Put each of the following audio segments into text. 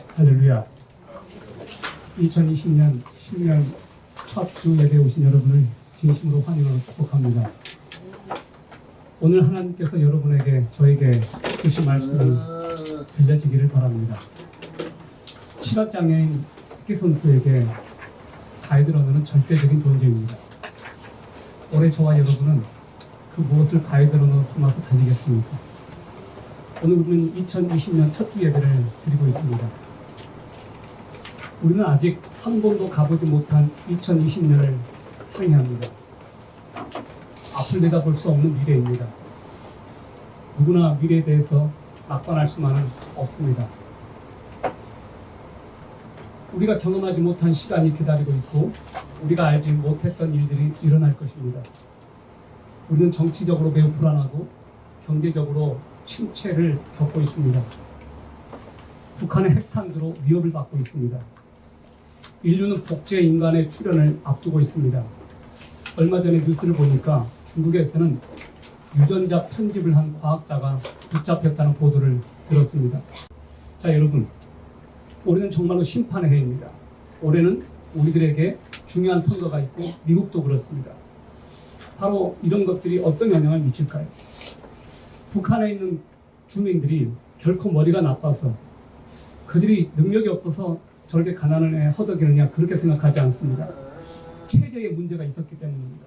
할렐루야. 2020년 신년 첫 주 예배에 오신 여러분을 진심으로 환영하고 축복합니다. 오늘 하나님께서 여러분에게 저에게 주신 말씀이 들려지기를 바랍니다. 시각장애인 스키 선수에게 가이드러너는 절대적인 존재입니다. 올해 저와 여러분은 그 무엇을 가이드러너 삼아서 달리겠습니까? 오늘 우리는 2020년 첫 주 예배를 드리고 있습니다. 우리는 아직 한 번도 가보지 못한 2020년을 향해 합니다. 앞을 내다볼 수 없는 미래입니다. 누구나 미래에 대해서 낙관할 수만은 없습니다. 우리가 경험하지 못한 시간이 기다리고 있고 우리가 알지 못했던 일들이 일어날 것입니다. 우리는 정치적으로 매우 불안하고 경제적으로 침체를 겪고 있습니다. 북한의 핵탄두로 위협을 받고 있습니다. 인류는 복제 인간의 출현을 앞두고 있습니다. 얼마 전에 뉴스를 보니까 중국에서는 유전자 편집을 한 과학자가 붙잡혔다는 보도를 들었습니다. 자, 여러분, 올해는 정말로 심판의 해입니다. 올해는 우리들에게 중요한 선거가 있고 미국도 그렇습니다. 바로 이런 것들이 어떤 영향을 미칠까요? 북한에 있는 주민들이 결코 머리가 나빠서 그들이 능력이 없어서 저렇게 가난을 허덕이느냐 그렇게 생각하지 않습니다. 체제에 문제가 있었기 때문입니다.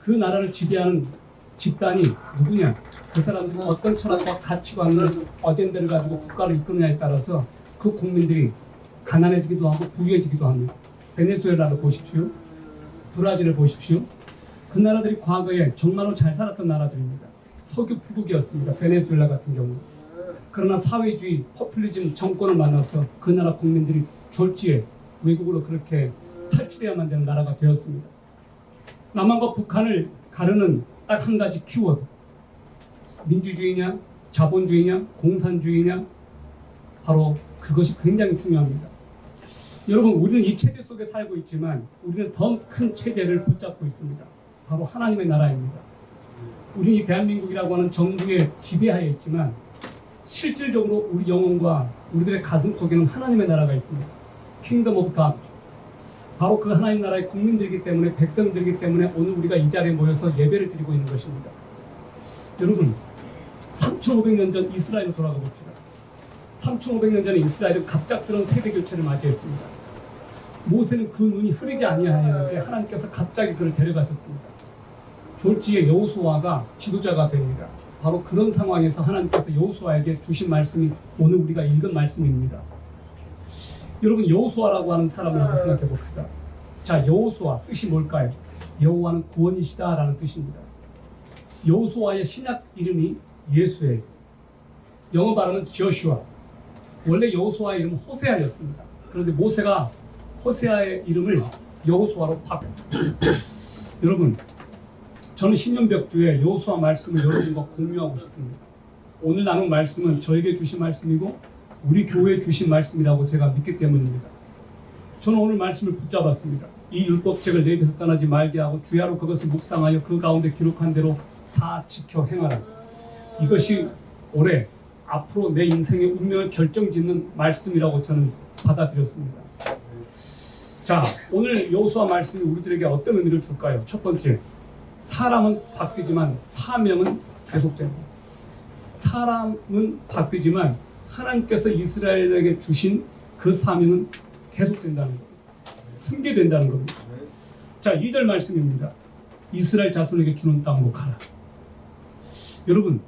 그 나라를 지배하는 집단이 누구냐, 그 사람들은 어떤 철학과 가치관을 어젠다를 가지고 국가를 이끄느냐에 따라서 그 국민들이 가난해지기도 하고 부유해지기도 합니다. 베네수엘라를 보십시오. 브라질을 보십시오. 그 나라들이 과거에 정말로 잘 살았던 나라들입니다. 석유 부국이었습니다. 베네수엘라 같은 경우. 그러나 사회주의 포퓰리즘 정권을 만나서 그 나라 국민들이 졸지에 외국으로 그렇게 탈출해야만 되는 나라가 되었습니다. 남한과 북한을 가르는 딱 한 가지 키워드. 민주주의냐, 자본주의냐, 공산주의냐, 바로 그것이 굉장히 중요합니다. 여러분, 우리는 이 체제 속에 살고 있지만 우리는 더 큰 체제를 붙잡고 있습니다. 바로 하나님의 나라입니다. 우리는 이 대한민국이라고 하는 정부의 지배하에 있지만 실질적으로 우리 영혼과 우리들의 가슴 속에는 하나님의 나라가 있습니다. 킹덤 오브 갓. 바로 그 하나님 나라의 국민들이기 때문에, 백성들이기 때문에 오늘 우리가 이 자리에 모여서 예배를 드리고 있는 것입니다. 여러분, 3,500년 전 이스라엘로 돌아가 봅시다. 3,500년 전에 이스라엘은 갑작스러운 세대 교체를 맞이했습니다. 모세는 그 눈이 흐리지 아니하였는데 하나님께서 갑자기 그를 데려가셨습니다. 졸지에 여호수아가 지도자가 됩니다. 바로 그런 상황에서 하나님께서 여호수아에게 주신 말씀이 오늘 우리가 읽은 말씀입니다. 여러분, 여호수아라고 하는 사람을 한번 생각해 봅시다. 자, 여호수아 뜻이 뭘까요? 여호와는 구원이시다 라는 뜻입니다. 여호수아의 신약 이름이 예수예요. 영어 발음은 조슈아. 원래 여호수아의 이름은 호세아였습니다. 그런데 모세가 호세아의 이름을 여호수아로 바꿨습니다. 여러분, 저는 신년벽두에 여호수아 말씀을 여러분과 공유하고 싶습니다. 오늘 나눈 말씀은 저에게 주신 말씀이고 우리 교회에 주신 말씀이라고 제가 믿기 때문입니다. 저는 오늘 말씀을 붙잡았습니다. 이 율법책을 내 입에서 떠나지 말게 하고 주야로 그것을 묵상하여 그 가운데 기록한 대로 다 지켜 행하라. 이것이 올해 앞으로 내 인생의 운명을 결정짓는 말씀이라고 저는 받아들였습니다. 자, 오늘 여호수아 말씀이 우리들에게 어떤 의미를 줄까요? 첫 번째, 사람은 바뀌지만 사명은 계속됩니다. 사람은 바뀌지만 하나님께서 이스라엘에게 주신 그 사명은 계속된다는 겁니다. 승계된다는 겁니다. 자, 2절 말씀입니다. 이스라엘 자손에게 주는 땅으로 가라. 여러분,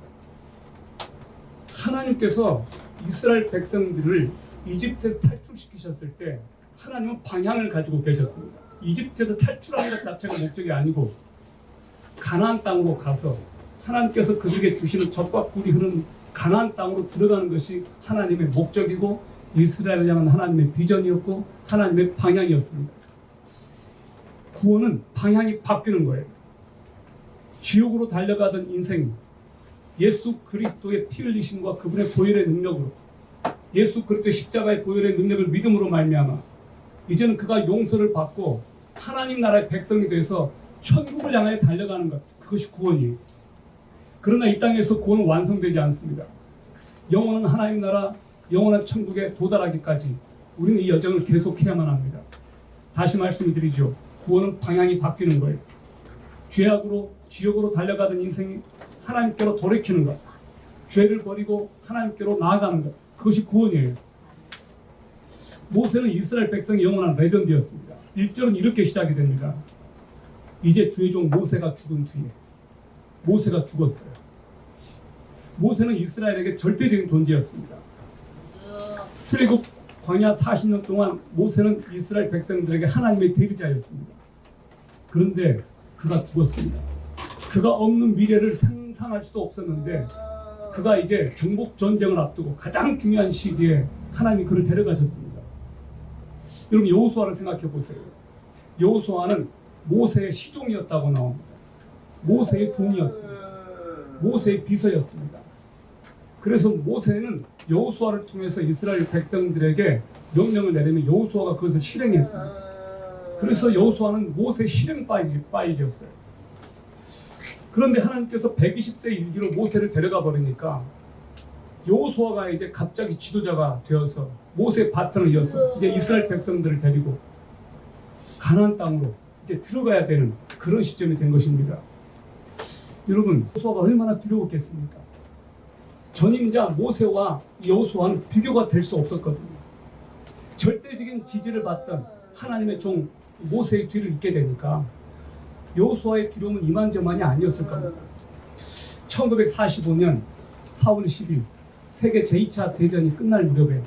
하나님께서 이스라엘 백성들을 이집트에서 탈출시키셨을 때 하나님은 방향을 가지고 계셨습니다. 이집트에서 탈출하는 것 자체가 목적이 아니고 가나안 땅으로 가서 하나님께서 그들에게 주시는 젖과 꿀이 흐르는 가나안 땅으로 들어가는 것이 하나님의 목적이고 이스라엘을 향한 하나님의 비전이었고 하나님의 방향이었습니다. 구원은 방향이 바뀌는 거예요. 지옥으로 달려가던 인생, 예수 그리스도의 피 흘리심과 그분의 보혈의 능력으로, 예수 그리스도의 십자가의 보혈의 능력을 믿음으로 말미암아 이제는 그가 용서를 받고 하나님 나라의 백성이 돼서 천국을 향하여 달려가는 것, 그것이 구원이에요. 그러나 이 땅에서 구원은 완성되지 않습니다. 영원한 하나님 나라, 영원한 천국에 도달하기까지 우리는 이 여정을 계속해야만 합니다. 다시 말씀드리죠. 구원은 방향이 바뀌는 거예요. 죄악으로 지옥으로 달려가던 인생이 하나님께로 돌이키는 것, 죄를 버리고 하나님께로 나아가는 것, 그것이 구원이에요. 모세는 이스라엘 백성의 영원한 레전드였습니다. 1절은 이렇게 시작이 됩니다. 이제 주의 종 모세가 죽은 뒤에. 모세가 죽었어요. 모세는 이스라엘에게 절대적인 존재였습니다. 출애굽 광야 40년 동안 모세는 이스라엘 백성들에게 하나님의 대리자였습니다. 그런데 그가 죽었습니다. 그가 없는 미래를 상상할 수도 없었는데 그가 이제 정복 전쟁을 앞두고 가장 중요한 시기에 하나님이 그를 데려가셨습니다. 여러분 여호수아를 생각해 보세요. 여호수아는 모세의 시종이었다고 나옵니다. 모세의 종이었습니다. 모세의 비서였습니다. 그래서 모세는 여호수아를 통해서 이스라엘 백성들에게 명령을 내리면 여호수아가 그것을 실행했습니다. 그래서 여호수아는 모세 실행 파일이었어요. 그런데 하나님께서 120세 일기로 모세를 데려가 버리니까 여호수아가 이제 갑자기 지도자가 되어서 모세의 바톤을 이어서 이제 이스라엘 백성들을 데리고 가나안 땅으로 이제 들어가야 되는 그런 시점이 된 것입니다. 여러분 여호수아가 얼마나 두려웠겠습니까? 전임자 모세와 여호수아는 비교가 될 수 없었거든요. 절대적인 지지를 받던 하나님의 종 모세의 뒤를 잇게 되니까 여호수아의 두려움은 이만저만이 아니었을 겁니다. 1945년 4월 10일 세계 제2차 대전이 끝날 무렵에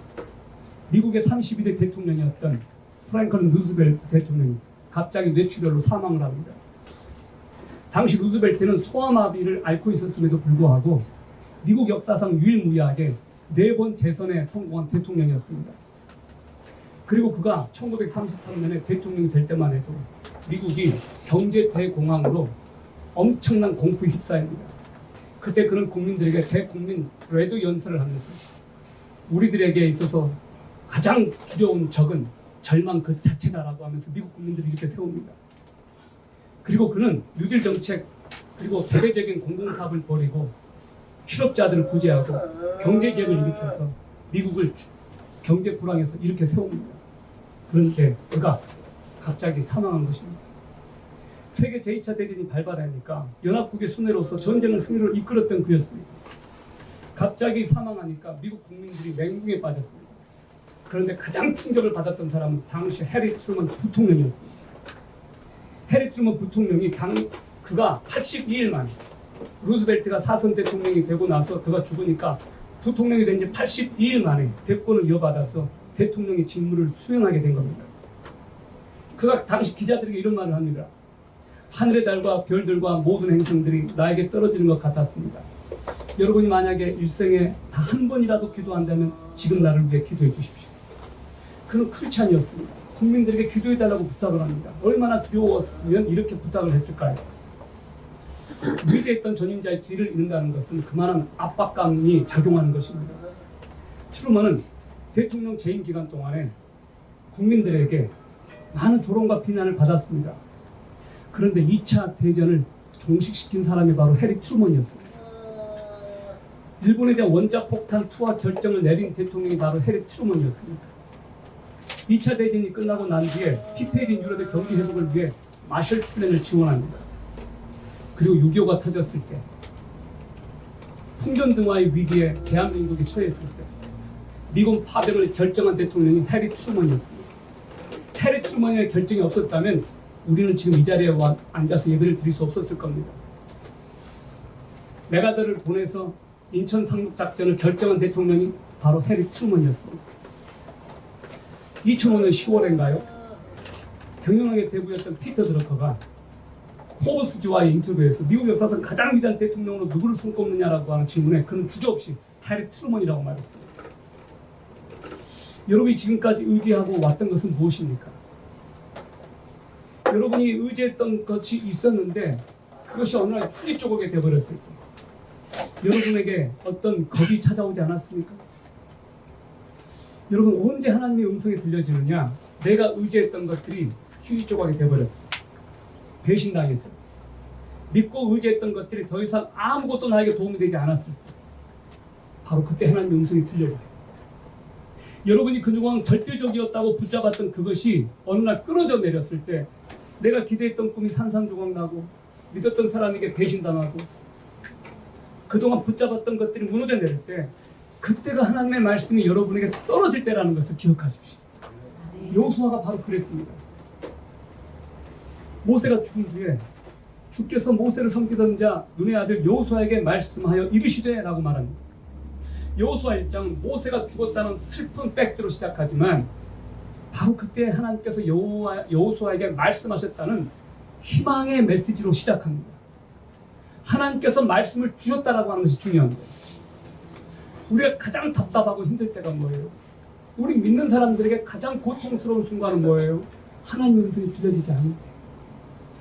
미국의 32대 대통령이었던 프랭클린 루즈벨트 대통령이 갑자기 뇌출혈로 사망을 합니다. 당시 루즈벨트는 소아마비를 앓고 있었음에도 불구하고 미국 역사상 유일무이하게 4번 재선에 성공한 대통령이었습니다. 그리고 그가 1933년에 대통령이 될 때만 해도 미국이 경제 대공황으로 엄청난 공포에 휩싸입니다. 그때 그는 국민들에게 대국민 외도 연설을 하면서 우리들에게 있어서 가장 두려운 적은 절망 그 자체다라고 하면서 미국 국민들이 이렇게 세웁니다. 그리고 그는 뉴딜 정책 그리고 대대적인 공공사업을 벌이고 실업자들을 구제하고 경제개혁을 일으켜서 미국을 경제 불황에서 이렇게 세웁니다. 그런데 그가 갑자기 사망한 것입니다. 세계 제2차 대전이 발발하니까 연합국의 수뇌로서 전쟁을 승리로 이끌었던 그였습니다. 갑자기 사망하니까 미국 국민들이 맹궁에 빠졌습니다. 그런데 가장 충격을 받았던 사람은 당시 해리 트루먼 부통령이었습니다. 해리 트루먼 부통령이 그가 82일 만에 루즈벨트가 사선 대통령이 되고 나서 그가 죽으니까 부통령이 된 지 82일 만에 대권을 이어받아서 대통령의 직무를 수행하게 된 겁니다. 그가 당시 기자들에게 이런 말을 합니다. 하늘의 달과 별들과 모든 행성들이 나에게 떨어지는 것 같았습니다. 여러분이 만약에 일생에 다 한 번이라도 기도한다면 지금 나를 위해 기도해 주십시오. 그는 크리스찬이었습니다. 국민들에게 기도해달라고 부탁을 합니다. 얼마나 두려웠으면 이렇게 부탁을 했을까요? 위대했던 전임자의 뒤를 잇는다는 것은 그만한 압박감이 작용하는 것입니다. 트루먼은 대통령 재임 기간 동안에 국민들에게 많은 조롱과 비난을 받았습니다. 그런데 2차 대전을 종식시킨 사람이 바로 해리 트루먼이었습니다. 일본에 대한 원자폭탄 투하 결정을 내린 대통령이 바로 해리 트루먼이었습니다. 2차 대전이 끝나고 난 뒤에 피폐해진 유럽의 경기 회복을 위해 마셜 플랜을 지원합니다. 그리고 6.25가 터졌을 때 풍전등화의 위기에 대한민국이 처했을 때 미군 파병을 결정한 대통령이 해리 트루먼이었습니다. 해리 트루먼의 결정이 없었다면 우리는 지금 이 자리에 앉아서 예배를 드릴 수 없었을 겁니다. 메가더를 보내서 인천 상륙작전을 결정한 대통령이 바로 해리 트루먼이었습니다. 2005년 10월인가요? 경영학의 대부였던 피터 드러커가 포브스지와의 인터뷰에서 미국 역사상 가장 위대한 대통령으로 누구를 손꼽느냐라고 하는 질문에 그는 주저없이 해리 트루먼이라고 말했습니다. 여러분이 지금까지 의지하고 왔던 것은 무엇입니까? 여러분이 의지했던 것이 있었는데 그것이 어느 날 풀이 쪼개게 되어버렸을 때 여러분에게 어떤 겁이 찾아오지 않았습니까? 여러분 언제 하나님의 음성이 들려지느냐? 내가 의지했던 것들이 휴지 조각이 되어버렸어요. 배신당했어요. 믿고 의지했던 것들이 더 이상 아무것도 나에게 도움이 되지 않았을 때 바로 그때 하나님의 음성이 들려요. 여러분이 그동안 절대적이었다고 붙잡았던 그것이 어느 날 끊어져 내렸을 때 내가 기대했던 꿈이 산산조각나고 믿었던 사람에게 배신당하고 그동안 붙잡았던 것들이 무너져 내릴 때 그때가 하나님의 말씀이 여러분에게 떨어질 때라는 것을 기억하십시오. 여호수아가 바로 그랬습니다. 모세가 죽은 뒤에 주께서 모세를 섬기던 자 눈의 아들 여호수아에게 말씀하여 이르시되 라고 말합니다. 여호수아 1장은 모세가 죽었다는 슬픈 팩트로 시작하지만 바로 그때 하나님께서 여호수아에게 말씀하셨다는 희망의 메시지로 시작합니다. 하나님께서 말씀을 주셨다라고 하는 것이 중요한 거예요. 우리가 가장 답답하고 힘들 때가 뭐예요? 우리 믿는 사람들에게 가장 고통스러운 순간은 뭐예요? 하나님의 음성이 들려지지 않을 때,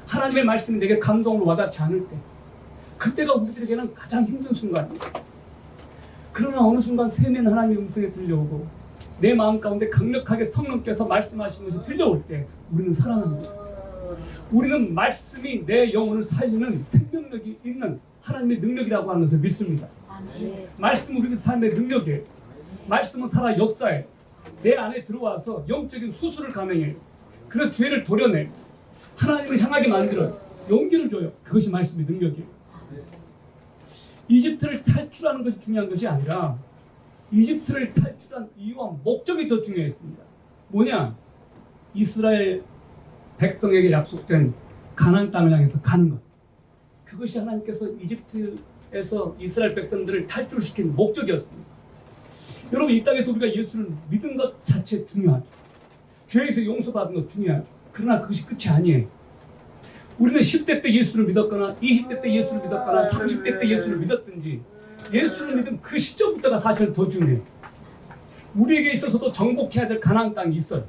하나님의 말씀이 내게 감동으로 와닿지 않을 때, 그때가 우리들에게는 가장 힘든 순간입니다. 그러나 어느 순간 세면 하나님의 음성이 들려오고 내 마음 가운데 강력하게 성령께서 말씀하시는 것이 들려올 때 우리는 살아납니다. 우리는 말씀이 내 영혼을 살리는 생명력이 있는 하나님의 능력이라고 하는 것을 믿습니다. 말씀은 우리 삶의 능력이에요. 말씀은 살아 역사해 내 안에 들어와서 영적인 수술을 감행해요. 그래서 죄를 도려내 하나님을 향하게 만들어요. 용기를 줘요. 그것이 말씀의 능력이에요. 이집트를 탈출하는 것이 중요한 것이 아니라 이집트를 탈출한 이유와 목적이 더 중요했습니다. 뭐냐? 이스라엘 백성에게 약속된 가나안 땅을 향해서 가는 것. 그것이 하나님께서 이집트에서 이스라엘 백성들을 탈출시킨 목적이었습니다. 여러분, 이 땅에서 우리가 예수를 믿은 것 자체 중요하죠. 죄에서 용서받은 것 중요하죠. 그러나 그것이 끝이 아니에요. 우리는 10대 때 예수를 믿었거나 20대 때 예수를 믿었거나 30대 때 예수를 믿었든지 예수를 믿은 그 시점부터가 사실 더 중요해요. 우리에게 있어서도 정복해야 될 가나안 땅이 있어요.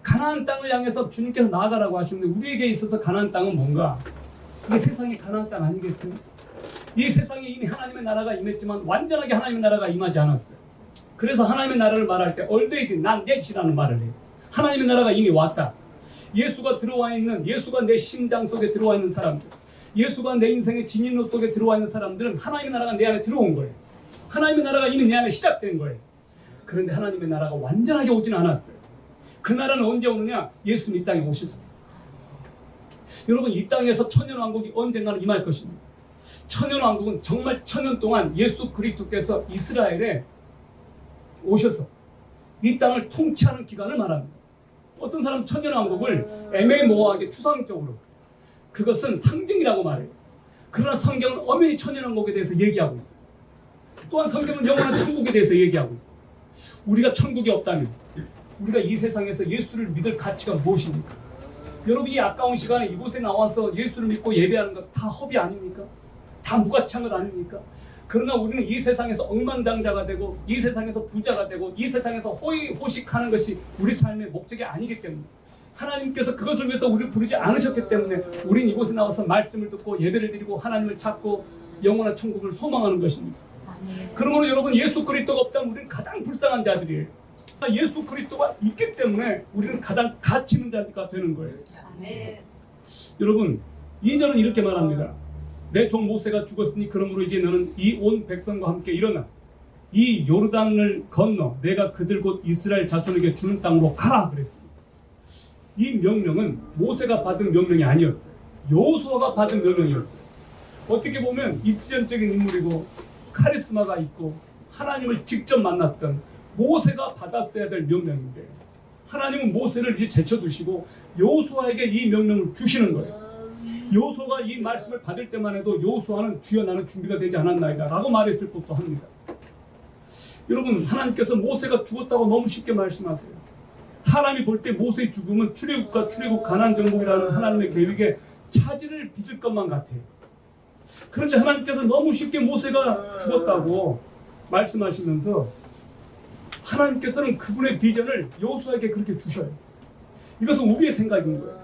가나안 땅을 향해서 주님께서 나아가라고 하시는데 우리에게 있어서 가나안 땅은 뭔가? 이 세상이 가나안 땅 아니겠습니까? 이 세상에 이미 하나님의 나라가 임했지만 완전하게 하나님의 나라가 임하지 않았어요. 그래서 하나님의 나라를 말할 때 already 난 넷이라는 말을 해요. 하나님의 나라가 이미 왔다. 예수가 들어와 있는, 예수가 내 심장 속에 들어와 있는 사람들, 예수가 내 인생의 진인로 속에 들어와 있는 사람들은 하나님의 나라가 내 안에 들어온 거예요. 하나님의 나라가 이미 내 안에 시작된 거예요. 그런데 하나님의 나라가 완전하게 오지는 않았어요. 그 나라는 언제 오느냐? 예수는 이 땅에 오실 때. 여러분, 이 땅에서 천년왕국이 언젠가는 임할 것입니다. 천년왕국은 정말 천년 동안 예수 그리스도께서 이스라엘에 오셔서 이 땅을 통치하는 기간을 말합니다. 어떤 사람은 천년왕국을 애매모호하게 추상적으로 그것은 상징이라고 말해요. 그러나 성경은 엄연히 천년왕국에 대해서 얘기하고 있어요. 또한 성경은 영원한 천국에 대해서 얘기하고 있어요. 우리가 천국이 없다면 우리가 이 세상에서 예수를 믿을 가치가 무엇입니까? 여러분, 이 아까운 시간에 이곳에 나와서 예수를 믿고 예배하는 것 다 허비 아닙니까? 다 무가치한 것 아닙니까? 그러나 우리는 이 세상에서 억만장자가 되고 이 세상에서 부자가 되고 이 세상에서 호의호식하는 것이 우리 삶의 목적이 아니기 때문에 하나님께서 그것을 위해서 우리를 부르지 않으셨기 때문에 우리는 이곳에 나와서 말씀을 듣고 예배를 드리고 하나님을 찾고 영원한 천국을 소망하는 것입니다. 그러므로 여러분, 예수 그리스도가 없다면 우리는 가장 불쌍한 자들이에요. 예수 그리스도가 있기 때문에 우리는 가장 가치 있는 자가 되는 거예요. 여러분, 2절은 이렇게 말합니다. 내 종 모세가 죽었으니 그러므로 이제 너는 이 온 백성과 함께 일어나 이 요르단을 건너 내가 그들 곧 이스라엘 자손에게 주는 땅으로 가라 그랬습니다. 이 명령은 모세가 받은 명령이 아니었어요. 여호수아가 받은 명령이었어요. 어떻게 보면 입지전적인 인물이고 카리스마가 있고 하나님을 직접 만났던 모세가 받았어야 될 명령인데 하나님은 모세를 이제 제쳐두시고 여호수아에게 이 명령을 주시는 거예요. 여호수아가 이 말씀을 받을 때만 해도 여호수아는 주여 나는 준비가 되지 않았나이다 라고 말했을 법도 합니다. 여러분, 하나님께서 모세가 죽었다고 너무 쉽게 말씀하세요. 사람이 볼 때 모세의 죽음은 출애굽과 출애굽 가나안 정복이라는 하나님의 계획에 차질을 빚을 것만 같아요. 그런데 하나님께서 너무 쉽게 모세가 죽었다고 말씀하시면서 하나님께서는 그분의 비전을 여호수아에게 그렇게 주셔요. 이것은 우리의 생각인 거예요.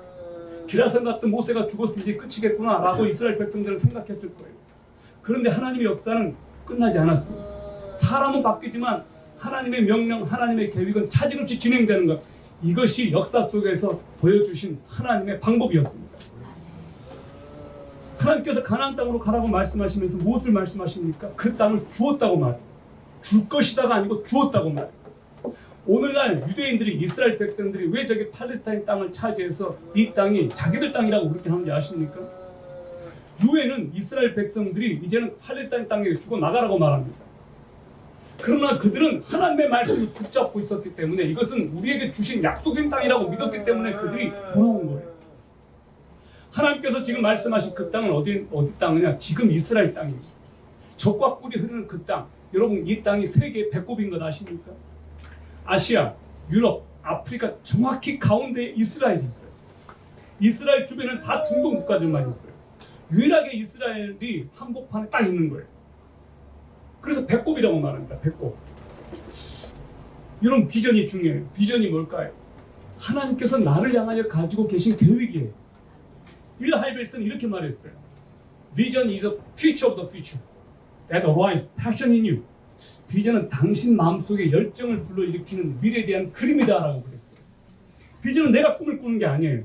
기라성 같은 모세가 죽었으니 이제 끝이겠구나 라고 이스라엘 백성들은 생각했을 거예요. 그런데 하나님의 역사는 끝나지 않았습니다. 사람은 바뀌지만 하나님의 명령, 하나님의 계획은 차질 없이 진행되는 것, 이것이 역사 속에서 보여주신 하나님의 방법이었습니다. 하나님께서 가나안 땅으로 가라고 말씀하시면서 무엇을 말씀하십니까? 그 땅을 주었다고 말해요. 줄 것이다가 아니고 주었다고 말해요. 오늘날 유대인들이 이스라엘 백성들이 왜 저기 팔레스타인 땅을 차지해서 이 땅이 자기들 땅이라고 그렇게 하는지 아십니까? 유엔은 이스라엘 백성들이 이제는 팔레스타인 땅에 죽어 나가라고 말합니다. 그러나 그들은 하나님의 말씀을 붙잡고 있었기 때문에 이것은 우리에게 주신 약속된 땅이라고 믿었기 때문에 그들이 돌아온 거예요. 하나님께서 지금 말씀하신 그 땅은 어디 땅이냐? 지금 이스라엘 땅이에요. 젖과 꿀이 흐르는 그 땅. 여러분 이 땅이 세계의 배꼽인 것 아십니까? 아시아, 유럽, 아프리카 정확히 가운데에 이스라엘이 있어요. 이스라엘 주변에는 다 중동 국가들만 있어요. 유일하게 이스라엘이 한복판에 딱 있는 거예요. 그래서 배꼽이라고 말합니다. 배꼽. 이런 비전이 중요해요. 비전이 뭘까요? 하나님께서 나를 향하여 가지고 계신 계획이에요. 빌 하이벨스는 이렇게 말했어요. Vision is a future of the future that arises passion in you. 비전은 당신 마음속에 열정을 불러일으키는 미래에 대한 그림이다라고 그랬어요. 비전은 내가 꿈을 꾸는 게 아니에요.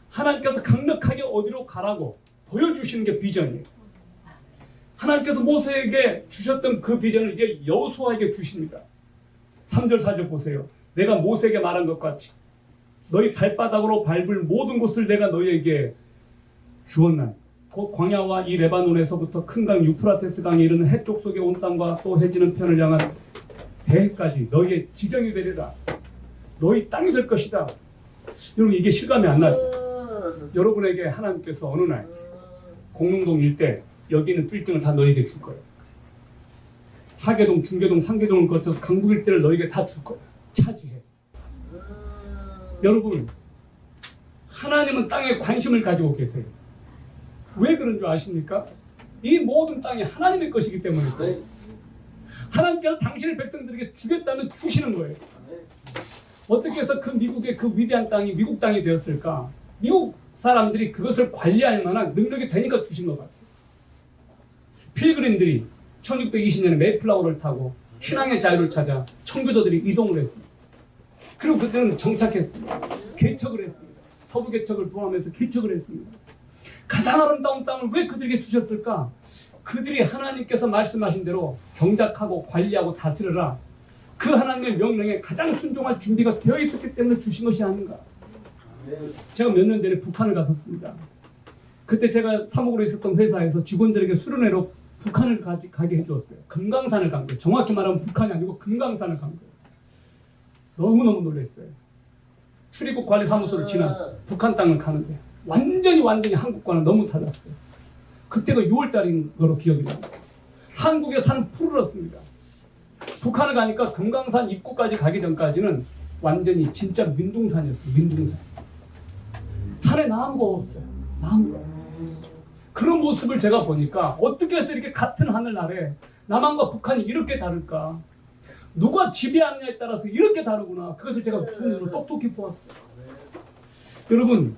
하나님께서 강력하게 어디로 가라고 보여주시는 게 비전이에요. 하나님께서 모세에게 주셨던 그 비전을 이제 여호수아에게 주십니다. 3절 4절 보세요. 내가 모세에게 말한 것 같이 너희 발바닥으로 밟을 모든 곳을 내가 너희에게 주었나니 곧 광야와 이 레바논에서부터 큰 강 유프라테스 강에 이르는 해쪽 속에 온 땅과 또 해지는 편을 향한 대해까지 너희의 지경이 되리라. 너희 땅이 될 것이다. 여러분 이게 실감이 안 나죠? 여러분에게 하나님께서 어느 날 공릉동 일대 여기 있는 빌딩을 다 너희에게 줄 거예요. 하계동, 중계동, 상계동을 거쳐서 강북 일대를 너희에게 다 줄 거예요. 차지해. 여러분 하나님은 땅에 관심을 가지고 계세요. 왜 그런 줄 아십니까? 이 모든 땅이 하나님의 것이기 때문에 하나님께서 당신의 백성들에게 주겠다면 주시는 거예요. 어떻게 해서 그 미국의 그 위대한 땅이 미국 땅이 되었을까? 미국 사람들이 그것을 관리할 만한 능력이 되니까 주신 것 같아요. 필그림들이 1620년에 메이플라워를 타고 신앙의 자유를 찾아 청교도들이 이동을 했습니다. 그리고 그때는 정착했습니다. 개척을 했습니다. 서부 개척을 포함해서 개척을 했습니다. 가장 아름다운 땅을 왜 그들에게 주셨을까? 그들이 하나님께서 말씀하신 대로 경작하고 관리하고 다스려라. 그 하나님의 명령에 가장 순종할 준비가 되어 있었기 때문에 주신 것이 아닌가. 제가 몇 년 전에 북한을 갔었습니다. 그때 제가 사목으로 있었던 회사에서 직원들에게 수련회로 북한을 가게 해주었어요. 금강산을 간 거예요. 정확히 말하면 북한이 아니고 금강산을 간 거예요. 너무너무 놀랐어요. 출입국 관리사무소를 지나서 북한 땅을 가는데 완전히 한국과는 너무 달랐어요. 그때가 6월 달인 거로 기억이 나요. 한국에 산은 푸르렀습니다. 북한을 가니까 금강산 입구까지 가기 전까지는 완전히 진짜 민둥산이었어요. 민둥산. 산에 나무가 없어요. 나무가. 그런 모습을 제가 보니까 어떻게 해서 이렇게 같은 하늘 아래 남한과 북한이 이렇게 다를까? 누가 지배하느냐에 따라서 이렇게 다르구나. 그것을 제가 두 눈으로 똑똑히 보았어요. 여러분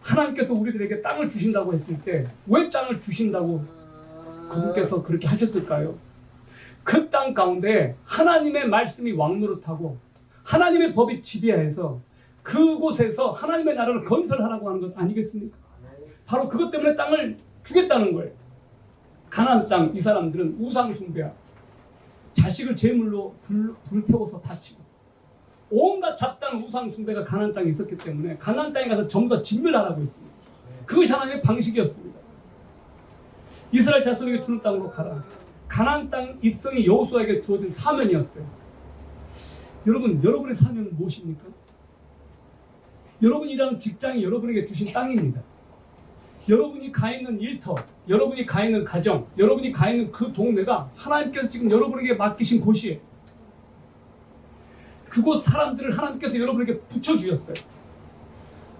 하나님께서 우리들에게 땅을 주신다고 했을 때 왜 땅을 주신다고 그분께서 그렇게 하셨을까요? 그 땅 가운데 하나님의 말씀이 왕노릇하고 하나님의 법이 지배해서 그곳에서 하나님의 나라를 건설하라고 하는 것 아니겠습니까? 바로 그것 때문에 땅을 주겠다는 거예요. 가나안 땅 이 사람들은 우상 숭배야. 자식을 제물로 불태워서 바치고 온갖 잡다한 우상 숭배가 가나안 땅에 있었기 때문에 가나안 땅에 가서 전부 다 진멸하라고 했습니다. 그것이 하나님의 방식이었습니다. 이스라엘 자손에게 주는 땅으로 가라. 가나안 땅 입성이 여호수아에게 주어진 사명이었어요. 여러분, 여러분의 사명은 무엇입니까? 여러분이 일하는 직장이 여러분에게 주신 땅입니다. 여러분이 가 있는 일터, 여러분이 가 있는 가정, 여러분이 가 있는 그 동네가 하나님께서 지금 여러분에게 맡기신 곳이에요. 그곳 사람들을 하나님께서 여러분에게 붙여주셨어요.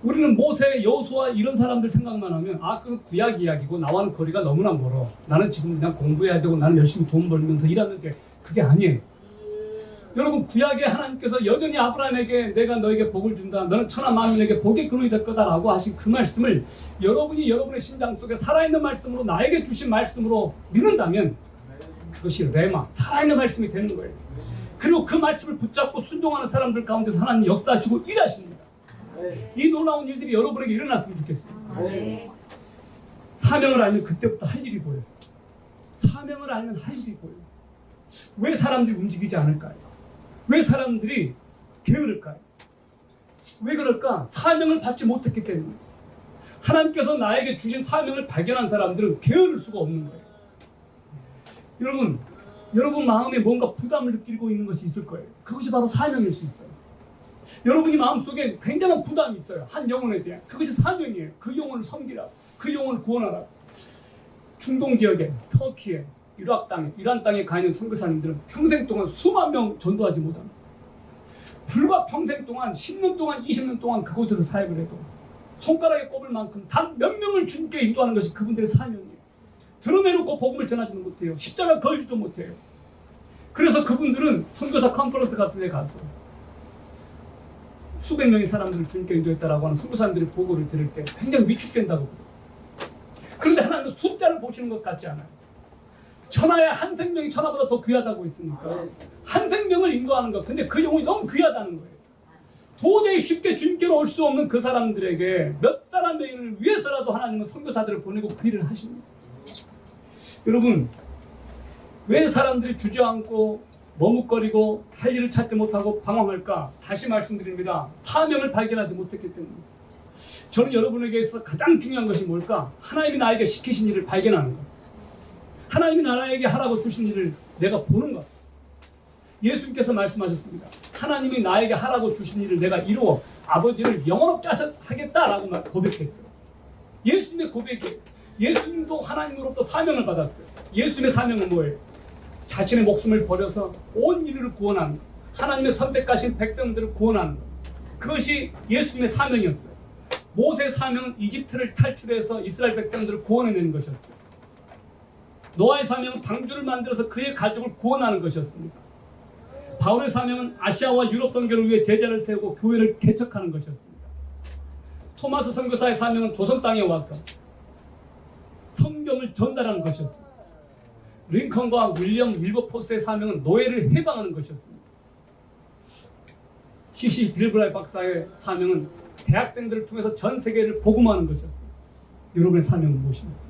우리는 모세, 여호수아 이런 사람들 생각만 하면 그건 구약 이야기고 나와는 거리가 너무나 멀어. 나는 지금 그냥 공부해야 되고 나는 열심히 돈 벌면서 일하는데 그게 아니에요. 여러분 구약에 하나님께서 여전히 아브라함에게 내가 너에게 복을 준다. 너는 천하 만민에게 복의 근원이 될 거다라고 하신 그 말씀을 여러분이 여러분의 심장 속에 살아있는 말씀으로 나에게 주신 말씀으로 믿는다면 그것이 레마, 살아있는 말씀이 되는 거예요. 그리고 그 말씀을 붙잡고 순종하는 사람들 가운데서 하나님 역사하시고 일하십니다. 이 놀라운 일들이 여러분에게 일어났으면 좋겠습니다. 사명을 알면 그때부터 할 일이 보여요. 사명을 알면 할 일이 보여요. 왜 사람들이 움직이지 않을까요? 왜 사람들이 게으를까요? 왜 그럴까? 사명을 받지 못했기 때문에. 하나님께서 나에게 주신 사명을 발견한 사람들은 게으를 수가 없는 거예요. 여러분 마음에 뭔가 부담을 느끼고 있는 것이 있을 거예요. 그것이 바로 사명일 수 있어요. 여러분이 마음속에 굉장한 부담이 있어요. 한 영혼에 대한. 그것이 사명이에요. 그 영혼을 섬기라. 그 영혼을 구원하라. 중동 지역에, 터키에, 이란 땅에 가 있는 선교사님들은 평생 동안 수만 명 전도하지 못합니다. 불과 평생 동안 10년 동안 20년 동안 그곳에서 사역을 해도 손가락에 꼽을 만큼 단 몇 명을 주님께 인도하는 것이 그분들의 사명이에요. 드러내놓고 복음을 전하지도 못해요. 십자가 걸지도 못해요. 그래서 그분들은 선교사 컨퍼런스 같은 데 가서 수백 명의 사람들을 주님께 인도했다라고 하는 선교사님들이 보고를 들을 때 굉장히 위축된다고 그래요. 그런데 하나님은 숫자를 보시는 것 같지 않아요. 천하에 한 생명이 천하보다 더 귀하다고 했으니까 한 생명을 인도하는 것. 근데 그 영혼이 너무 귀하다는 거예요. 도저히 쉽게 주님께로 올 수 없는 그 사람들에게 몇 사람을 위해서라도 하나님은 선교사들을 보내고 그 일을 하십니다. 여러분, 왜 사람들이 주저앉고 머뭇거리고 할 일을 찾지 못하고 방황할까? 다시 말씀드립니다. 사명을 발견하지 못했기 때문에. 저는 여러분에게서 가장 중요한 것이 뭘까? 하나님이 나에게 시키신 일을 발견하는 것. 하나님이 나에게 하라고 주신 일을 내가 보는 것. 예수님께서 말씀하셨습니다. 하나님이 나에게 하라고 주신 일을 내가 이루어 아버지를 영원롭게 하겠다라고 고백했어요. 예수님의 고백이에요. 예수님도 하나님으로부터 사명을 받았어요. 예수님의 사명은 뭐예요? 자신의 목숨을 버려서 온 인류를 구원하는 것. 하나님의 선택하신 백성들을 구원하는 것. 그것이 예수님의 사명이었어요. 모세의 사명은 이집트를 탈출해서 이스라엘 백성들을 구원해내는 것이었어요. 노아의 사명은 방주를 만들어서 그의 가족을 구원하는 것이었습니다. 바울의 사명은 아시아와 유럽 선교를 위해 제자를 세우고 교회를 개척하는 것이었습니다. 토마스 선교사의 사명은 조선 땅에 와서 성경을 전달하는 것이었습니다. 링컨과 윌리엄 윌버포스의 사명은 노예를 해방하는 것이었습니다. C.C. 빌브라이 박사의 사명은 대학생들을 통해서 전 세계를 복음하는 것이었습니다. 여러분의 사명은 무엇입니까?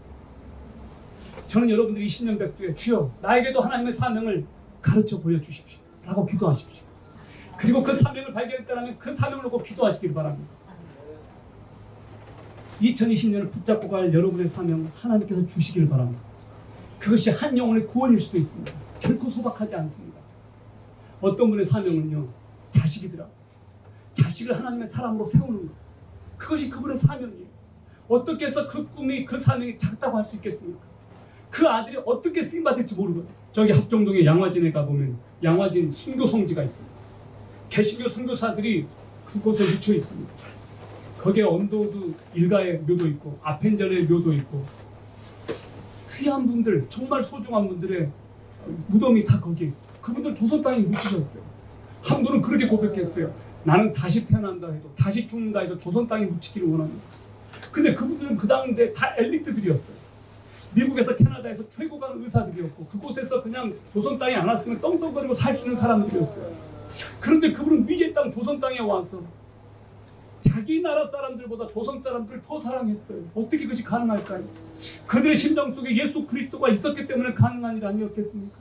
저는 여러분들이 20년 백두에 주여 나에게도 하나님의 사명을 가르쳐 보여주십시오 라고 기도하십시오. 그리고 그 사명을 발견했다면 그 사명을 놓고 기도하시길 바랍니다. 2020년을 붙잡고 갈 여러분의 사명을 하나님께서 주시길 바랍니다. 그것이 한 영혼의 구원일 수도 있습니다. 결코 소박하지 않습니다. 어떤 분의 사명은요, 자식이더라고요. 자식을 하나님의 사람으로 세우는 것. 그것이 그분의 사명이에요. 어떻게 해서 그 꿈이, 그 사명이 작다고 할 수 있겠습니까? 그 아들이 어떻게 쓰임받을지 모르거든요. 저기 합정동의 양화진에 가보면 양화진 순교 성지가 있습니다. 개신교 선교사들이 그곳에 위치해 있습니다. 거기에 언더우드 일가의 묘도 있고 아펜젤의 묘도 있고 귀한 분들, 정말 소중한 분들의 무덤이 다 거기에 있어요. 그분들 조선 땅에 묻히셨어요. 한 분은 그렇게 고백했어요. 나는 다시 태어난다 해도 다시 죽는다 해도 조선 땅에 묻히기를 원합니다. 근데 그분들은 그 당대 다 엘리트들이었어요. 미국에서 캐나다에서 최고 간 의사들이었고 그곳에서 그냥 조선 땅에 안 왔으면 떵떵거리고 살 수 있는 사람들이었어요. 그런데 그분은 미제 땅 조선 땅에 와서 자기 나라 사람들보다 조선 사람들을 더 사랑했어요. 어떻게 그것이 가능할까요? 그들의 심장 속에 예수 그리스도가 있었기 때문에 가능한 일 아니었겠습니까?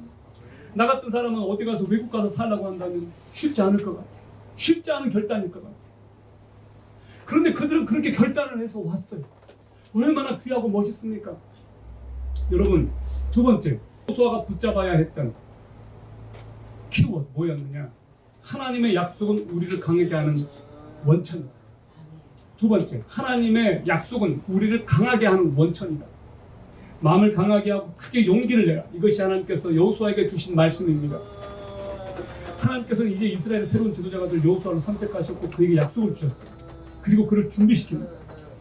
나 같은 사람은 어디 가서 외국 가서 살라고 한다면 쉽지 않을 것 같아요. 쉽지 않은 결단일 것 같아요. 그런데 그들은 그렇게 결단을 해서 왔어요. 얼마나 귀하고 멋있습니까? 여러분, 두 번째, 여호수아가 붙잡아야 했던 키워드 뭐였느냐? 하나님의 약속은 우리를 강하게 하는 원천이다. 두 번째, 하나님의 약속은 우리를 강하게 하는 원천이다. 마음을 강하게 하고 크게 용기를 내라. 이것이 하나님께서 여호수아에게 주신 말씀입니다. 하나님께서는 이제 이스라엘의 새로운 지도자가 될 여호수아를 선택하셨고 그에게 약속을 주셨어요. 그리고 그를 준비시킵니다.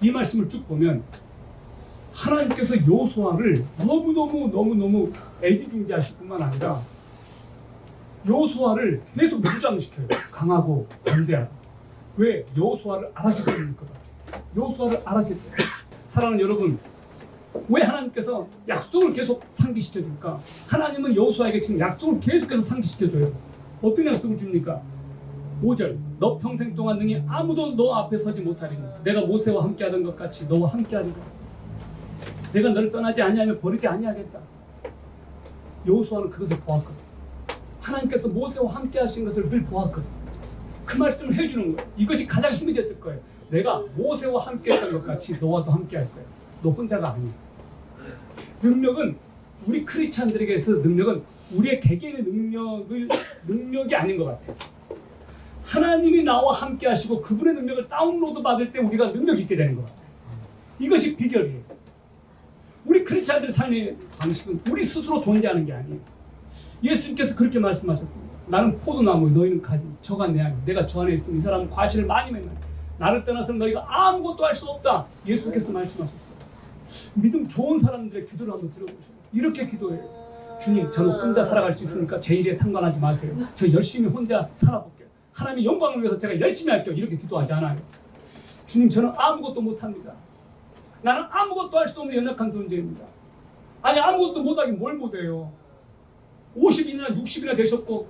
이 말씀을 쭉 보면 하나님께서 여호수아를 너무너무 애지중지하실 뿐만 아니라 여호수아를 계속 무장시켜요. 강하고 담대하고. 왜? 여호수아를 알았기 때문일 것 같아요. 여호수아를 알았기 때문에. 사랑하는 여러분, 왜 하나님께서 약속을 계속 상기시켜줄까? 하나님은 여호수아에게 지금 약속을 계속해서 상기시켜줘요. 어떤 약속을 줍니까? 5절, 너 평생 동안 능히 아무도 너 앞에 서지 못하리니 내가 모세와 함께하던 것 같이 너와 함께하리라. 내가 너를 떠나지 아니하며 버리지 아니하겠다. 여호수아는 그것을 보았거든. 하나님께서 모세와 함께 하신 것을 늘 보았거든. 그 말씀을 해주는 거예요. 이것이 가장 힘이 됐을 거예요. 내가 모세와 함께 했던 것 같이 너와도 함께 할 거야. 너 혼자가 아니야. 능력은 우리 크리스찬들에게 있어서 능력은 우리의 개개인의 능력이 아닌 것 같아요. 하나님이 나와 함께 하시고 그분의 능력을 다운로드 받을 때 우리가 능력이 있게 되는 것 같아요. 이것이 비결이에요. 우리 크리스찬들의 삶의 방식은 우리 스스로 존재하는 게 아니에요. 예수님께서 그렇게 말씀하셨습니다. 나는 포도나무, 너희는 가지. 저가 내 안에, 내가 저 안에 있으면 이 사람은 과실을 많이 맺는 나를 떠나서는 너희가 아무것도 할 수 없다. 예수님께서 말씀하셨어요. 믿음 좋은 사람들의 기도를 한번 들어보세요. 이렇게 기도해요. 주님, 저는 혼자 살아갈 수 있으니까 제 일에 상관하지 마세요. 저 열심히 혼자 살아볼게요. 하나님의 영광을 위해서 제가 열심히 할게요. 이렇게 기도하지 않아요. 주님, 저는 아무것도 못합니다. 나는 아무것도 할 수 없는 연약한 존재입니다. 아니, 아무것도 못하긴 뭘 못해요. 50이나 60이나 되셨고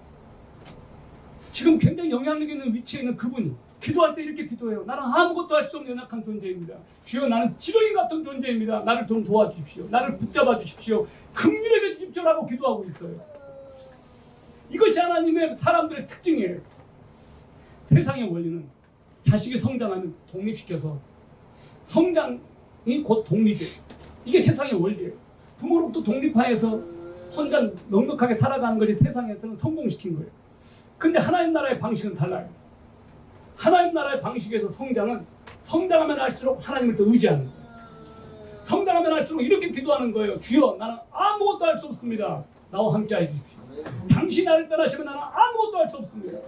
지금 굉장히 영향력 있는 위치에 있는 그분이 기도할 때 이렇게 기도해요. 나는 아무것도 할 수 없는 연약한 존재입니다. 주여, 나는 지렁이 같은 존재입니다. 나를 좀 도와주십시오. 나를 붙잡아 주십시오. 긍휼하게 주십시오라고 기도하고 있어요. 이것이 하나님의 사람들의 특징이에요. 세상의 원리는 자식이 성장하면 독립시켜서 성장이 곧 독립이에요. 이게 세상의 원리예요. 부모로부터 독립하여서 혼자 넉넉하게 살아가는 것이 세상에서는 성공시킨 거예요. 근데 하나님 나라의 방식은 달라요. 하나님 나라의 방식에서 성장하면 할수록 하나님을 더 의지하는 거예요. 성장하면 할수록 이렇게 기도하는 거예요. 주여, 나는 아무것도 할 수 없습니다. 나와 함께 해주십시오. 당신 나를 떠나시면 나는 아무것도 할 수 없습니다.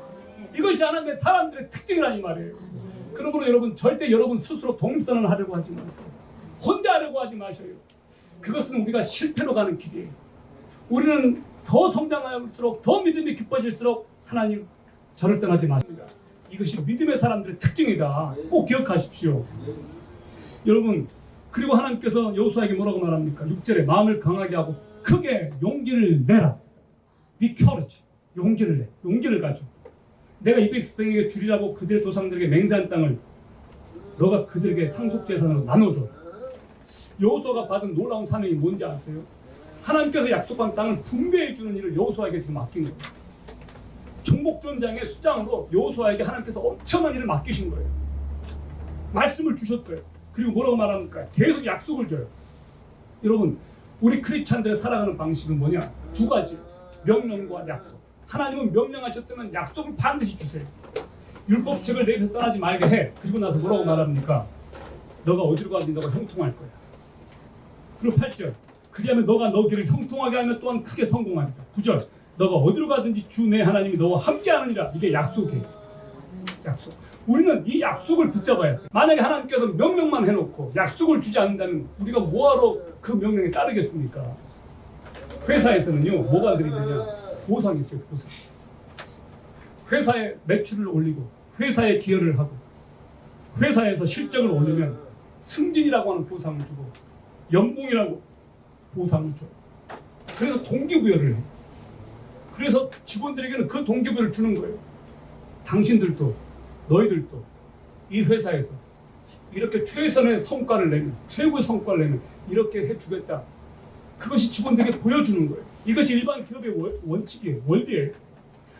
이것이 하나님의 사람들의 특징이라는 말이에요. 그러므로 여러분, 절대 여러분 스스로 독립선언을 하려고 하지 마세요. 혼자 하려고 하지 마셔요. 그것은 우리가 실패로 가는 길이에요. 우리는 더 성장할수록, 더 믿음이 깊어질수록 하나님, 저를 떠나지 마십니다. 이것이 믿음의 사람들의 특징이다. 꼭 기억하십시오. 여러분, 그리고 하나님께서 여호수아에게 뭐라고 말합니까? 6절에 마음을 강하게 하고 크게 용기를 내라. Be courage. 용기를 내. 용기를 가져. 내가 이 백성에게 주리라고 그들의 조상들에게 맹세한 땅을 너가 그들에게 상속재산으로 나눠줘. 여호수아가 받은 놀라운 사명이 뭔지 아세요? 하나님께서 약속한 땅을 분배해 주는 일을 여호수아에게 지금 맡긴 거예요. 정복전장의 수장으로 여호수아에게 하나님께서 엄청난 일을 맡기신 거예요. 말씀을 주셨어요. 그리고 뭐라고 말합니까? 계속 약속을 줘요. 여러분, 우리 크리스찬들의 살아가는 방식은 뭐냐? 두 가지. 명령과 약속. 하나님은 명령하셨으면 약속을 반드시 주세요. 율법책을 내 입에서 떠나지 말게 해. 그리고 나서 뭐라고 말합니까? 너가 어디로 가든지 너가 형통할 거야. 그리고 8절. 그리하면 너가 너 길을 형통하게 하면 또한 크게 성공한다. 9절. 너가 어디로 가든지 주 내 하나님이 너와 함께 하느니라. 이게 약속이에요. 약속. 우리는 이 약속을 붙잡아야 돼. 만약에 하나님께서 명령만 해놓고 약속을 주지 않는다면 우리가 뭐하러 그 명령에 따르겠습니까? 회사에서는요, 뭐가 들이느냐? 보상이 있어요. 보상. 회사의 매출을 올리고 회사에 기여를 하고 회사에서 실적을 올리면 승진이라고 하는 보상을 주고 연봉이라고 보상을 줘. 그래서 동기부여를 해. 그래서 직원들에게는 그 동기부여를 주는 거예요. 당신들도 너희들도 이 회사에서 이렇게 최선의 성과를 내면, 최고의 성과를 내면 이렇게 해주겠다. 그것이 직원들에게 보여주는 거예요. 이것이 일반 기업의 원칙이에요. 원리예요.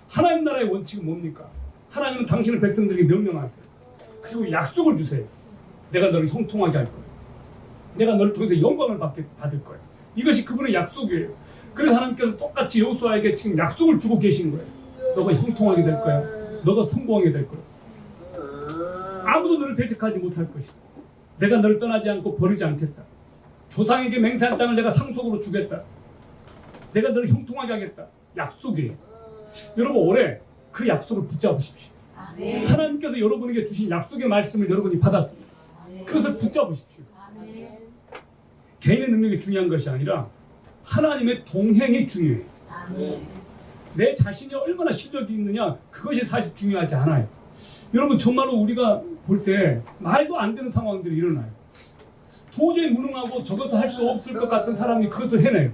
하나님 나라의 원칙은 뭡니까? 하나님은 당신의 백성들에게 명령하세요. 그리고 약속을 주세요. 내가 너를 형통하게 할 거야. 내가 너를 통해서 영광을 받을 거야. 이것이 그분의 약속이에요. 그래서 하나님께서 똑같이 여호수아에게 지금 약속을 주고 계신 거예요. 너가 형통하게 될 거야. 너가 성공하게 될 거야. 아무도 너를 대적하지 못할 것이다. 내가 너를 떠나지 않고 버리지 않겠다. 조상에게 맹세한 땅을 내가 상속으로 주겠다. 내가 너를 형통하게 하겠다. 약속이에요. 여러분, 올해 그 약속을 붙잡으십시오. 아멘. 하나님께서 여러분에게 주신 약속의 말씀을 여러분이 받았습니다. 아멘. 그것을 붙잡으십시오. 아멘. 개인의 능력이 중요한 것이 아니라 하나님의 동행이 중요해요. 아멘. 내 자신이 얼마나 실력이 있느냐, 그것이 사실 중요하지 않아요. 여러분, 정말로 우리가 볼 때 말도 안 되는 상황들이 일어나요. 도저히 무능하고 저것도 할 수 없을 것 같은 사람이 그것을 해내요.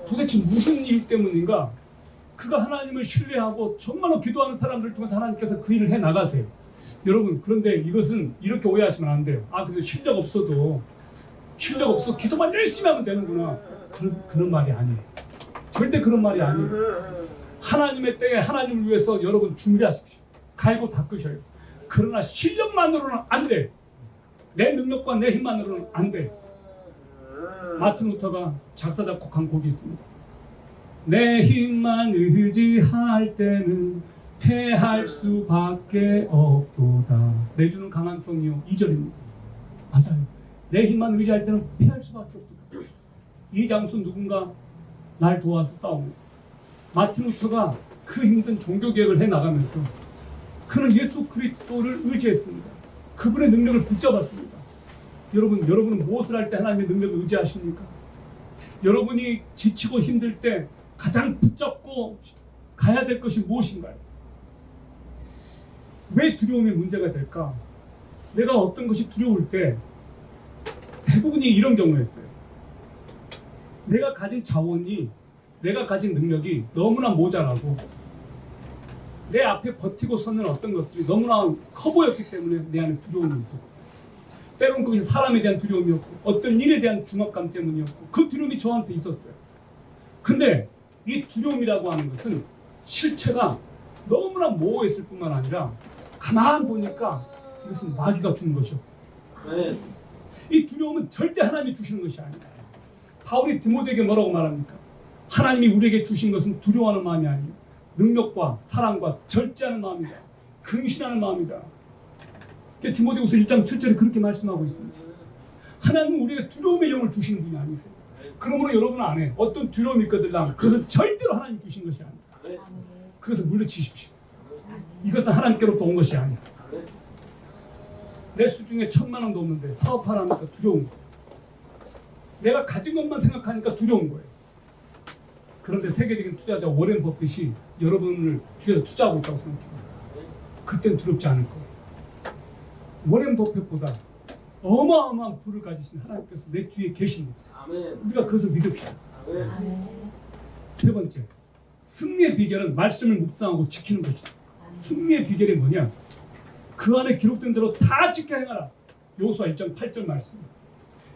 도대체 무슨 일 때문인가? 그가 하나님을 신뢰하고 정말로 기도하는 사람들을 통해서 하나님께서 그 일을 해나가세요. 여러분, 그런데 이것은 이렇게 오해하시면 안 돼요. 아, 근데 실력 없어도 기도만 열심히 하면 되는구나. 그런 말이 아니에요. 절대 그런 말이 아니에요. 하나님의 때에 하나님을 위해서 여러분 준비하십시오. 갈고 닦으셔요. 그러나 실력만으로는 안 돼. 내 능력과 내 힘만으로는 안 돼. 마틴 루터가 작사 작곡한 곡이 있습니다. 내 힘만 의지할 때는 패할 수밖에 없도다. 내주는 강한 성이요 2절입니다. 맞아요. 내 힘만 의지할 때는 패할 수밖에 없도다. 이 장수 누군가 날 도와서 싸웁니다. 마틴 루터가 그 힘든 종교개혁을 해나가면서 그는 예수 그리스도를 의지했습니다. 그분의 능력을 붙잡았습니다. 여러분은 무엇을 할 때 하나님의 능력을 의지하십니까? 여러분이 지치고 힘들 때 가장 붙잡고 가야 될 것이 무엇인가요? 왜 두려움이 문제가 될까? 내가 어떤 것이 두려울 때 대부분이 이런 경우였어요. 내가 가진 자원이, 내가 가진 능력이 너무나 모자라고 내 앞에 버티고 서는 어떤 것들이 너무나 커 보였기 때문에 내 안에 두려움이 있었어요. 때로는 그것이 사람에 대한 두려움이었고 어떤 일에 대한 중압감 때문이었고 그 두려움이 저한테 있었어요. 근데 이 두려움이라고 하는 것은 실체가 너무나 모호했을 뿐만 아니라 가만 보니까 이것은 마귀가 주는 것이었어요. 이 두려움은 절대 하나님이 주시는 것이 아니다. 바울이 디모데에게 뭐라고 말합니까? 하나님이 우리에게 주신 것은 두려워하는 마음이 아니에요. 능력과 사랑과 절제하는 마음이다. 근신하는 마음이다. 디모데후서 1장 7절에 그렇게 말씀하고 있습니다. 하나님은 우리에게 두려움의 영을 주시는 분이 아니세요. 그러므로 여러분 안에 어떤 두려움이 있거든요. 그것은 절대로 하나님 주신 것이 아니다. 그것을 물리치십시오. 이것은 하나님께로부터 온 것이 아니다. 내 수중에 1,000만 원도 없는데 사업하라니까 두려운 거예요. 내가 가진 것만 생각하니까 두려운 거예요. 그런데 세계적인 투자자 워렌 버핏이 여러분을 뒤에서 투자하고 있다고 생각해요. 그땐 두렵지 않을 거예요. 워렌 버핏보다 어마어마한 부를 가지신 하나님께서 내 뒤에 계십니다. 우리가 그것을 믿읍시다. 세 번째, 승리의 비결은 말씀을 묵상하고 지키는 것이다. 승리의 비결이 뭐냐? 그 안에 기록된 대로 다 지켜 행하라. 여호수아 1장 8절 말씀.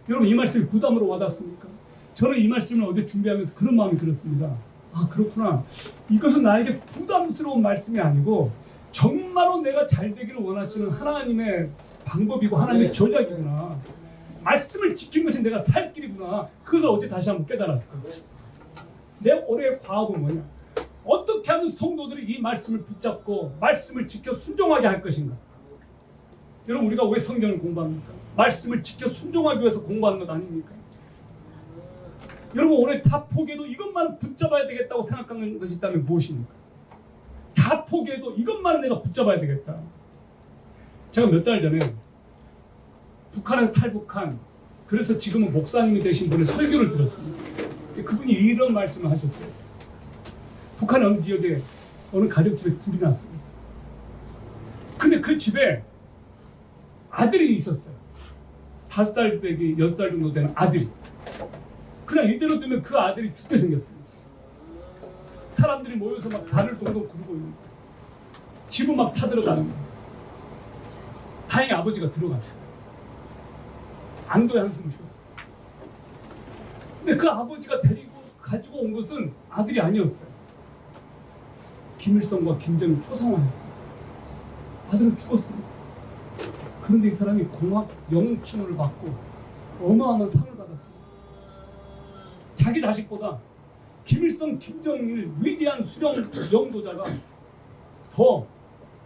여러분 이 말씀이 부담으로 와닿습니까? 저는 이 말씀을 어제 준비하면서 그런 마음이 들었습니다. 아 그렇구나. 이것은 나에게 부담스러운 말씀이 아니고 정말로 내가 잘 되기를 원하시는 하나님의 방법이고 하나님의 전략이구나. 말씀을 지키는 것이 내가 살 길이구나. 그것을 어제 다시 한번 깨달았어요. 내 올해의 과업은 뭐냐? 어떻게 하면 성도들이 이 말씀을 붙잡고 말씀을 지켜 순종하게 할 것인가? 여러분 우리가 왜 성경을 공부합니까? 말씀을 지켜 순종하기 위해서 공부하는 것 아닙니까? 여러분 올해 다 포기해도 이것만은 붙잡아야 되겠다고 생각하는 것이 있다면 무엇입니까? 다 포기해도 이것만은 내가 붙잡아야 되겠다. 제가 몇 달 전에 북한에서 탈북한 그래서 지금은 목사님이 되신 분의 설교를 들었습니다. 그분이 이런 말씀을 하셨어요. 북한 어느 지역에 어느 가정집에 불이 났습니다. 근데 그 집에 아들이 있었어요. 5살 빼기 6살 정도 되는 아들이. 그냥 이대로 되면 그 아들이 죽게 생겼어요. 사람들이 모여서 막 발을 동동 구르고 있는 거예요. 집은 막 타들어가는 거예요. 다행히 아버지가 들어갔어요. 안도의 한숨을 쉬었어요. 근데 그 아버지가 데리고 가지고 온 것은 아들이 아니었어요. 김일성과 김정일 초상화했어요. 아들은 죽었습니다. 그런데 이 사람이 공학 영웅 칭호를 받고 어마어마한 상을 받았습니다. 자기 자식보다 김일성, 김정일 위대한 수령 영도자가 더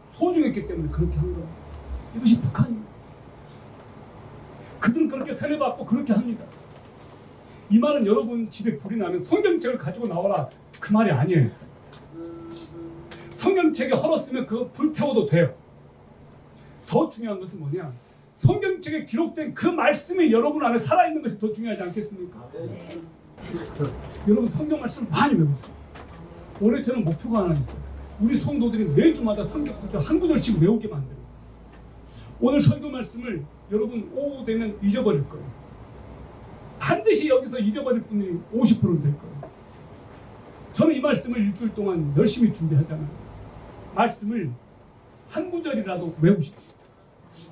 소중했기 때문에 그렇게 한 거예요. 이것이 북한입니다. 그들은 그렇게 세례받고 그렇게 합니다. 이 말은 여러분 집에 불이 나면 성경책을 가지고 나와라 그 말이 아니에요. 성경책에 헐었으면 그거 불태워도 돼요. 더 중요한 것은 뭐냐? 성경책에 기록된 그 말씀이 여러분 안에 살아있는 것이 더 중요하지 않겠습니까? 여러분 성경 말씀을 많이 외우세요. 올해 저는 목표가 하나 있어요. 우리 성도들이 매주마다 성경 구절 한 구절씩 외우게 만들어요. 오늘 설교 말씀을 여러분 오후 되면 잊어버릴 거예요. 반드시 여기서 잊어버릴 분들이 50%는 될 거예요. 저는 이 말씀을 일주일 동안 열심히 준비하잖아요. 말씀을 한 구절이라도 외우십시오.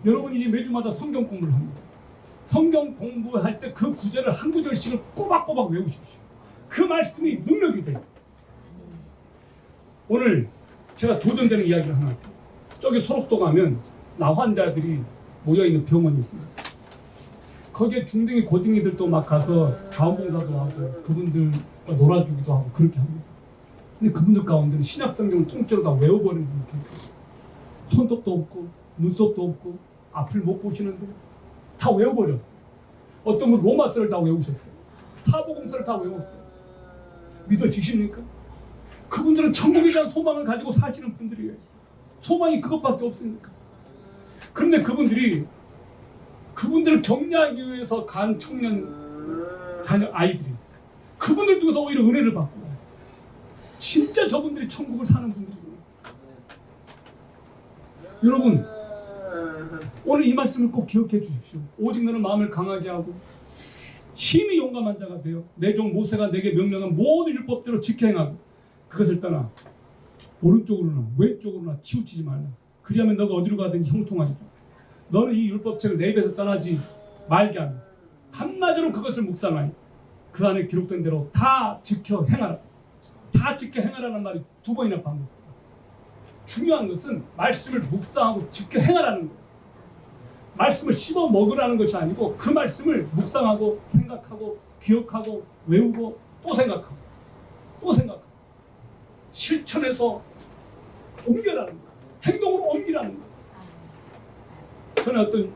여러분이 이제 매주마다 성경 공부를 합니다. 성경 공부할 때 그 구절을 한 구절씩을 꼬박꼬박 외우십시오. 그 말씀이 능력이 돼요. 오늘 제가 도전되는 이야기를 하나 할게요. 저기 소록도 가면 나 환자들이 모여있는 병원이 있습니다. 거기에 중등이 고등이들도 막 가서 자원봉사도 하고 그분들 놀아주기도 하고 그렇게 합니다. 근데 그분들 가운데는 신약성경을 통째로 다 외워버리는 분이 계세요. 손톱도 없고 눈썹도 없고 앞을 못 보시는데 다 외워버렸어요. 어떤 분은 로마서를 다 외우셨어요. 사복음서를 다 외웠어요. 믿어지십니까? 그분들은 천국에 대한 소망을 가지고 사시는 분들이에요. 소망이 그것밖에 없으니까. 그런데 그분들을 격려하기 위해서 간 청년 자녀 아이들이 그분들 통해서 오히려 은혜를 받고 진짜 저분들이 천국을 사는 분들이에요. 여러분 오늘 이 말씀을 꼭 기억해 주십시오. 오직 너는 마음을 강하게 하고 심히 용감한 자가 되어 내 종 모세가 내게 명령한 모든 율법대로 지켜 행하고 그것을 떠나 오른쪽으로나 왼쪽으로나 치우치지 말라. 그리하면 너가 어디로 가든지 형통하리라. 너는 이 율법책을 내 입에서 떠나지 말게 하며 한마디로 그것을 묵상하니 그 안에 기록된 대로 다 지켜 행하라. 다 지켜 행하라는 말이 2번이나 반복돼요. 중요한 것은 말씀을 묵상하고 지켜 행하라는 거예요. 말씀을 씹어 먹으라는 것이 아니고 그 말씀을 묵상하고 생각하고 기억하고 외우고 또 생각하고 또 생각하고 실천해서 옮겨라는 거예요. 행동으로 옮기라는 거예요. 저는 어떤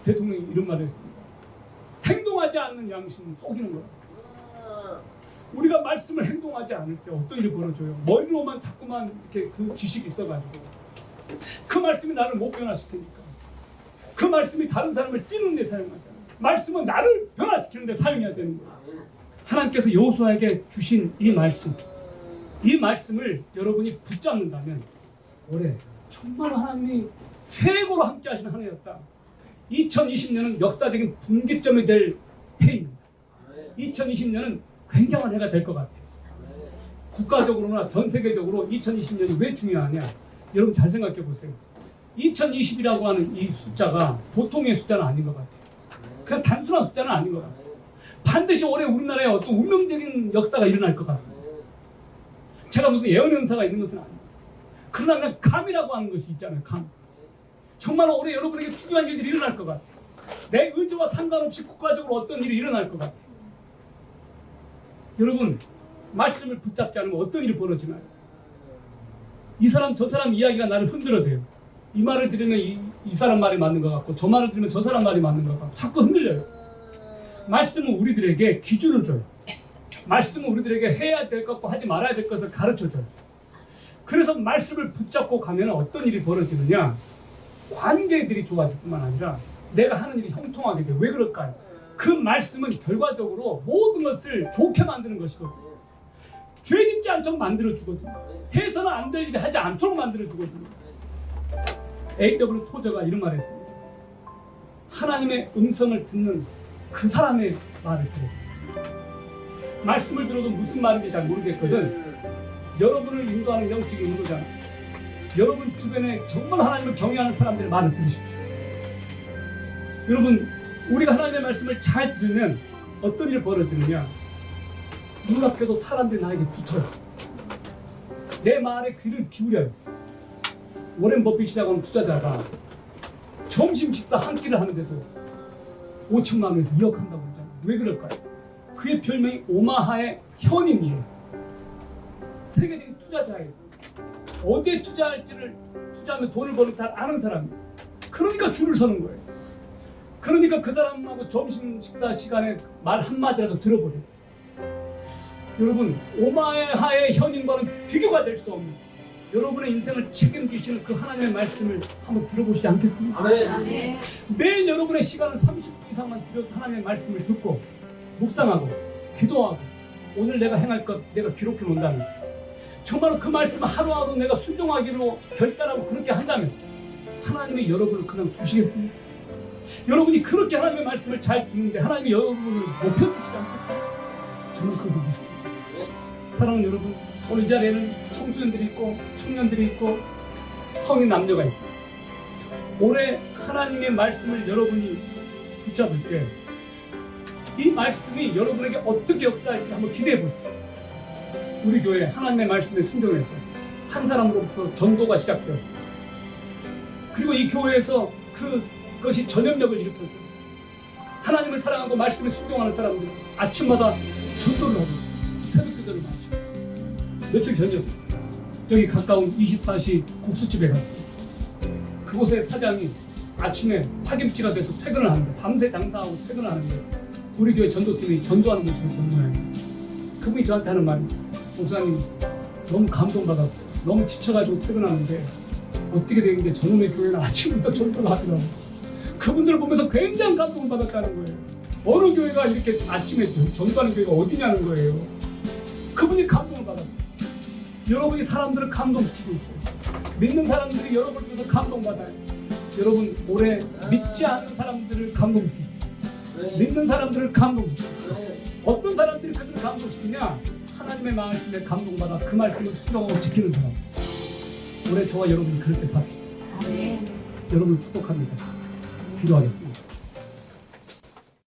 대통령이 이런 말을 했습니다. 행동하지 않는 양심은 속이는 거예요. 우리가 말씀을 행동하지 않을 때 어떤 일이 벌어져요? 머리로만 자꾸만 이렇게 그 지식이 있어가지고 그 말씀이 나를 못 변화시키니까 그 말씀이 다른 사람을 찌는 데 사용하잖아요. 말씀은 나를 변화시키는 데 사용해야 되는 거예요. 하나님께서 여호수아에게 주신 이 말씀을 여러분이 붙잡는다면 올해 정말 하나님이 최고로 함께 하시는 한 해였다. 2020년은 역사적인 분기점이 될 해입니다. 2020년은 굉장한 해가 될 것 같아요. 국가적으로나 전 세계적으로 2020년이 왜 중요하냐? 여러분 잘 생각해 보세요. 2020이라고 하는 이 숫자가 보통의 숫자는 아닌 것 같아요. 그냥 단순한 숫자는 아닌 것 같아요. 반드시 올해 우리나라에 어떤 운명적인 역사가 일어날 것 같습니다. 제가 무슨 예언 현사가 있는 것은 아닙니다. 그러나 그냥 감이라고 하는 것이 있잖아요. 감. 정말 올해 여러분에게 중요한 일들이 일어날 것 같아요. 내 의지와 상관없이 국가적으로 어떤 일이 일어날 것 같아요. 여러분 말씀을 붙잡지 않으면 어떤 일이 벌어지나요? 이 사람 저 사람 이야기가 나를 흔들어대요. 이 말을 들으면 이 사람 말이 맞는 것 같고 저 말을 들으면 저 사람 말이 맞는 것 같고 자꾸 흔들려요. 말씀은 우리들에게 기준을 줘요. 말씀은 우리들에게 해야 될 것과 하지 말아야 될 것을 가르쳐줘요. 그래서 말씀을 붙잡고 가면 어떤 일이 벌어지느냐? 관계들이 좋아질 뿐만 아니라 내가 하는 일이 형통하게 돼요. 왜 그럴까요? 그 말씀은 결과적으로 모든 것을 좋게 만드는 것이거든요. 죄짓지 않도록 만들어주거든요. 해서는 안 될 일을 하지 않도록 만들어주거든요. A.W. 토저가 이런 말을 했습니다. 하나님의 음성을 듣는 그 사람의 말을 들어요. 말씀을 들어도 무슨 말인지 잘 모르겠거든. 여러분을 인도하는 영적인 인도자, 여러분 주변에 정말 하나님을 경외하는 사람들의 말을 들으십시오. 여러분 우리가 하나님의 말씀을 잘 들으면 어떤 일이 벌어지느냐? 놀랍게도 사람들이 나에게 붙어요. 내 말에 귀를 기울여요. 워렌 버핏이라고 하는 투자자가 점심 식사 한 끼를 하는데도 5천만 원에서 2억 한다고 그러잖아요. 왜 그럴까요? 그의 별명이 오마하의 현인이에요. 세계적인 투자자예요. 어디에 투자하면 돈을 버는 다 아는 사람이에요. 그러니까 줄을 서는 거예요. 그러니까 그 사람하고 점심 식사 시간에 말 한마디라도 들어버려요. 여러분 오마하의 현인과는 비교가 될 수 없는 여러분의 인생을 책임지시는 그 하나님의 말씀을 한번 들어보시지 않겠습니까? 아멘. 매일 여러분의 시간을 30분 이상만 들여서 하나님의 말씀을 듣고 묵상하고 기도하고 오늘 내가 행할 것 내가 기록해 놓는다면 정말로 그 말씀을 하루하루 내가 순종하기로 결단하고 그렇게 한다면 하나님이 여러분을 그냥 두시겠습니까? 여러분이 그렇게 하나님의 말씀을 잘 듣는데 하나님이 여러분을 높여주시지 않겠습니까? 저는 그것을 믿습니다. 사랑하는 여러분, 오늘 이 자리에는 청소년들이 있고 청년들이 있고 성인 남녀가 있어요. 올해 하나님의 말씀을 여러분이 붙잡을 때 이 말씀이 여러분에게 어떻게 역사할지 한번 기대해 보십시오. 우리 교회 하나님의 말씀에 순종해서 한 사람으로부터 전도가 시작되었습니다. 그리고 이 교회에서 그것이 전염력을 일으켰어요. 하나님을 사랑하고 말씀에 순종하는 사람들이 아침마다 전도를 하고 있어요. 새벽 기도를 마치고. 며칠 전이었어요. 저기 가까운 24시 국수집에 갔어요. 그곳의 사장이 아침에 파김치가 돼서 퇴근을 하는데, 밤새 장사하고 퇴근을 하는데 우리 교회 전도팀이 전도하는 모습을 본 거예요. 그분이 저한테 하는 말이, 목사님 너무 감동받았어요. 너무 지쳐가지고 퇴근하는데 어떻게 되는데 저놈의 교회는 아침부터 전도를 하더라고요. 그분들을 보면서 굉장히 감동을 받았다는 거예요. 어느 교회가 이렇게 아침에 전도하는 교회가 어디냐는 거예요. 그분이 감동을 받았어요. 여러분이 사람들을 감동시키고 있어요. 믿는 사람들이 여러분을 통해서 감동받아요. 여러분 올해 믿지 않는 사람들을 감동시키십시오. 믿는 사람들을 감동시키십시오. 어떤 사람들이 그들을 감동시키냐? 하나님의 마음심에 감동받아 그 말씀을 수용하고 지키는 사람. 올해 저와 여러분이 그렇게 삽시다. 여러분을 축복합니다. 기도하겠습니다.